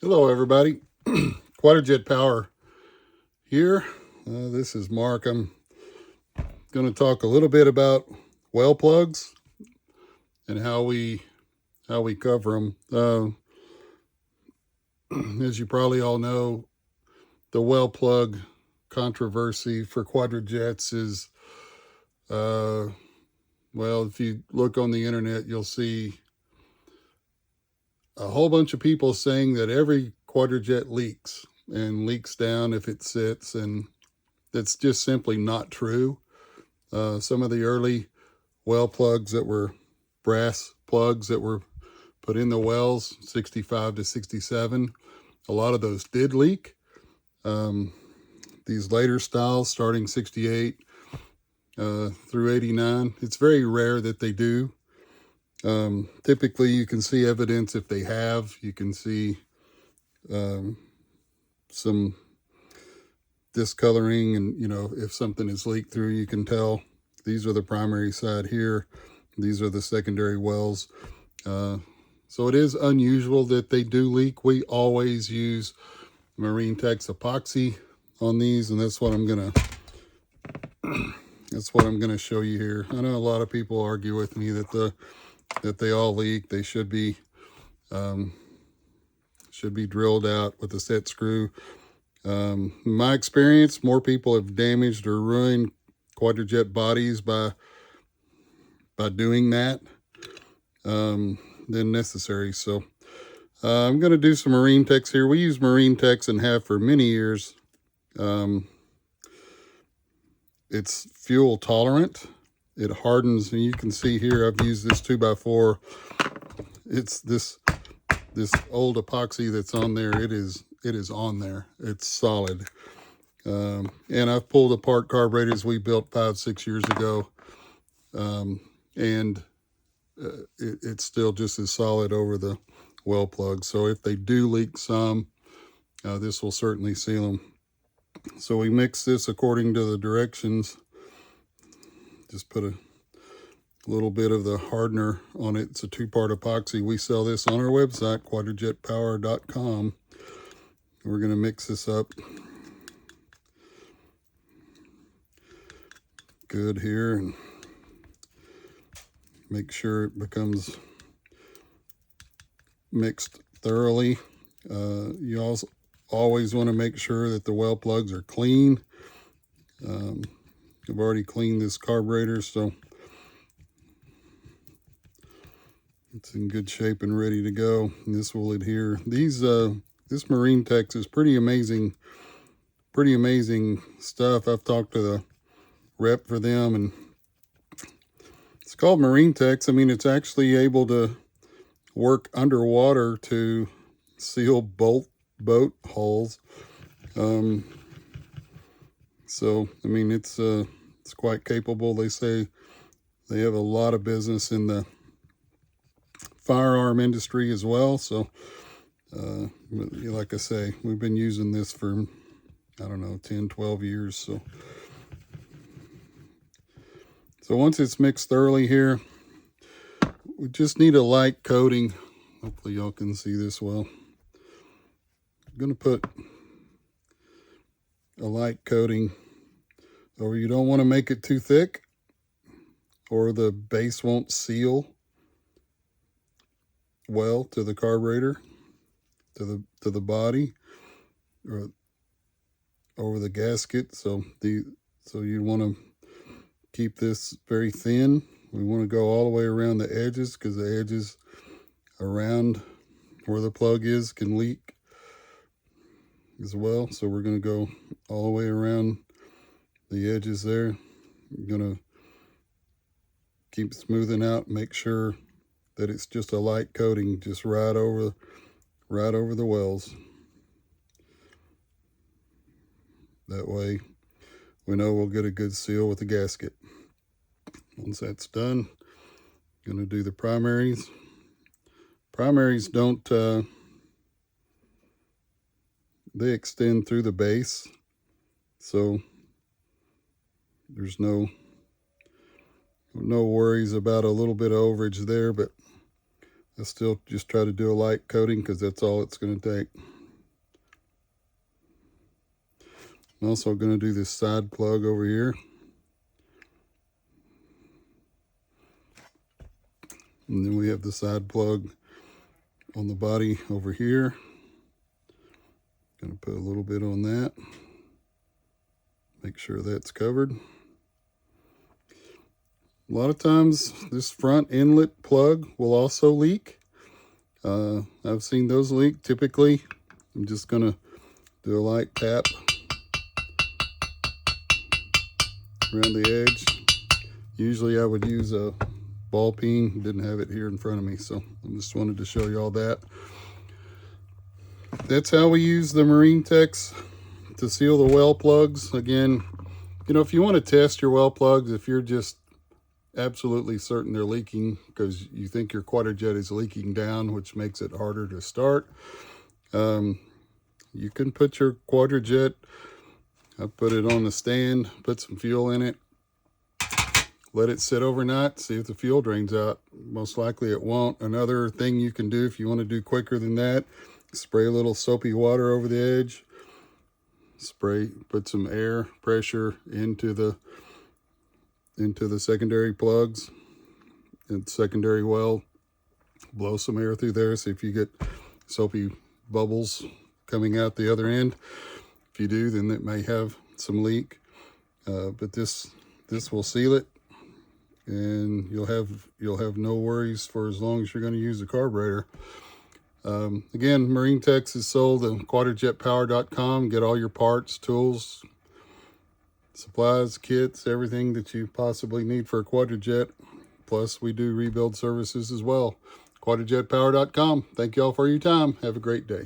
Hello everybody, Quadrajet Power here. This is Mark. I'm going to talk a little bit about well plugs and how we cover them. As you probably all know, the well plug controversy for Quadrajets is, well, if you look on the internet, you'll see a whole bunch of people saying that every Quadrajet leaks and leaks down if it sits, and that's just simply not true. Some of the early well plugs that were brass plugs that were put in the wells, 65 to 67, a lot of those did leak. These later styles, starting 68 through 89, it's very rare that they do. Typically, you can see evidence if they have. You can see some discoloring, and if something is leaked through, you can tell. These are the primary side here. These are the secondary wells. So it is unusual that they do leak. We always use Marine-Tex epoxy on these, and that's what I'm gonna show you here. I know a lot of people argue with me that they all leak. They should be drilled out with a set screw. In my experience, more people have damaged or ruined Quadrajet bodies by doing that than necessary. So I'm going to do some Marine-Tex here. We use Marine-Tex and have for many years. It's fuel tolerant. It hardens, and you can see here I've used this 2x4. It's this old epoxy that's on there. It is on there. It's solid. And I've pulled apart carburetors we built 5-6 years ago, and it's still just as solid over the well plug. So if they do leak some, this will certainly seal them. So we mix this according to the directions. Just put a little bit of the hardener on it. It's a 2-part epoxy. We sell this on our website, quadrajetpower.com. We're going to mix this up good here and make sure it becomes mixed thoroughly. You also always want to make sure that the well plugs are clean. I've already cleaned this carburetor, so it's in good shape and ready to go. And this will adhere. This Marine-Tex is pretty amazing stuff. I've talked to the rep for them, and it's called Marine-Tex. I mean, it's actually able to work underwater to seal boat hulls. So I mean, it's quite capable. They say they have a lot of business in the firearm industry as well. So like I say, we've been using this for, I don't know, 10-12 years. So once it's mixed thoroughly here, we just need a light coating. Hopefully y'all can see this well. I'm going to put a light coating over. You don't want to make it too thick, or the base won't seal well to the carburetor, to the body, or over the gasket. So you want to keep this very thin. We want to go all the way around the edges, because the edges around where the plug is can leak as well. So we're going to go all the way around the edges there. I'm going to keep smoothing out, make sure that it's just a light coating, just right over the wells. That way we know we'll get a good seal with the gasket. Once that's done, I'm going to do the primaries. Primaries don't, they extend through the base, so there's no worries about a little bit of overage there, but I still just try to do a light coating because that's all it's going to take. I'm also going to do this side plug over here. And then we have the side plug on the body over here. Going to put a little bit on that. Make sure that's covered. A lot of times this front inlet plug will also leak. I've seen those leak. Typically, I'm just going to do a light tap around the edge. Usually I would use a ball peen. Didn't have it here in front of me, so I just wanted to show you all that. That's how we use the Marine-Tex to seal the well plugs. Again, you know, if you want to test your well plugs, if you're just absolutely certain they're leaking because you think your Quadrajet is leaking down, which makes it harder to start, you can put your Quadrajet, I put it on the stand, put some fuel in it, let it sit overnight, see if the fuel drains out. Most likely it won't. Another thing you can do if you want to do quicker than that, spray a little soapy water over the edge, put some air pressure into the secondary plugs and secondary well, blow some air through there, see if you get soapy bubbles coming out the other end. If you do, then it may have some leak, but this will seal it, and you'll have no worries for as long as you're going to use the carburetor. Again, Marine-Tex is sold at quadrajetpower.com. Get all your parts, tools, supplies, kits, everything that you possibly need for a Quadrajet. Plus, we do rebuild services as well. quadrajetpower.com. Thank you all for your time. Have a great day.